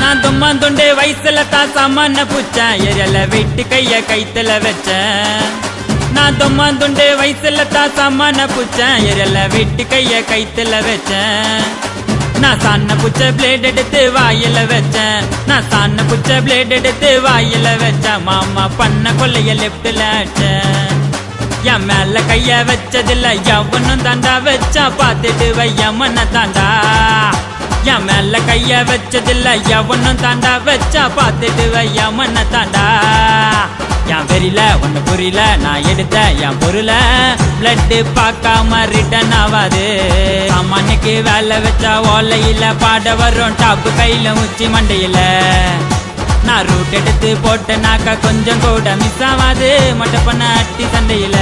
நான் தும்மாந்துண்டே வயசுல தான் சாமான பூச்சேன் எரியல வெட்டு கைய கைத்துல வச்சேன் நான் தும்மாந்துண்டே வயசுல தான் சாமான பூச்சேன் எரியல வெட்டு கைய கைத்துல வச்சேன் நான் சாண்ண புச்ச பிளேட் எடுத்து வாயில வச்சேன் நான் சாண்ண புச்ச பிளேட் எடுத்து வாயில வச்சேன் மாமா பண்ண கொள்ளைய லெப்ட்ல அடிச்சேன் என் மேல கைய வச்சதில்ல எவனும் தாண்டா வச்சா பார்த்துட்டு வையமன தாண்டா என் மேல கைய வச்சதில்ல எவனும் தாண்டா வச்சா பார்த்துட்டு வையமன தாண்டா என் வெறியில ஒண்ணு புரியல நான் எடுத்த என் பொருள பிளட் பார்க்காம ரிட்டன் ஆவாது சாமானுக்கு வேலை வச்சா ஓலையில பாட வரும் டாப்பு கையில உச்சி மண்டையில நான் ரூட் எடுத்து போட்டனாக்கா கொஞ்சம் கூட மிஸ் ஆகாது மொட்டை பண்ண அட்டி சண்டையில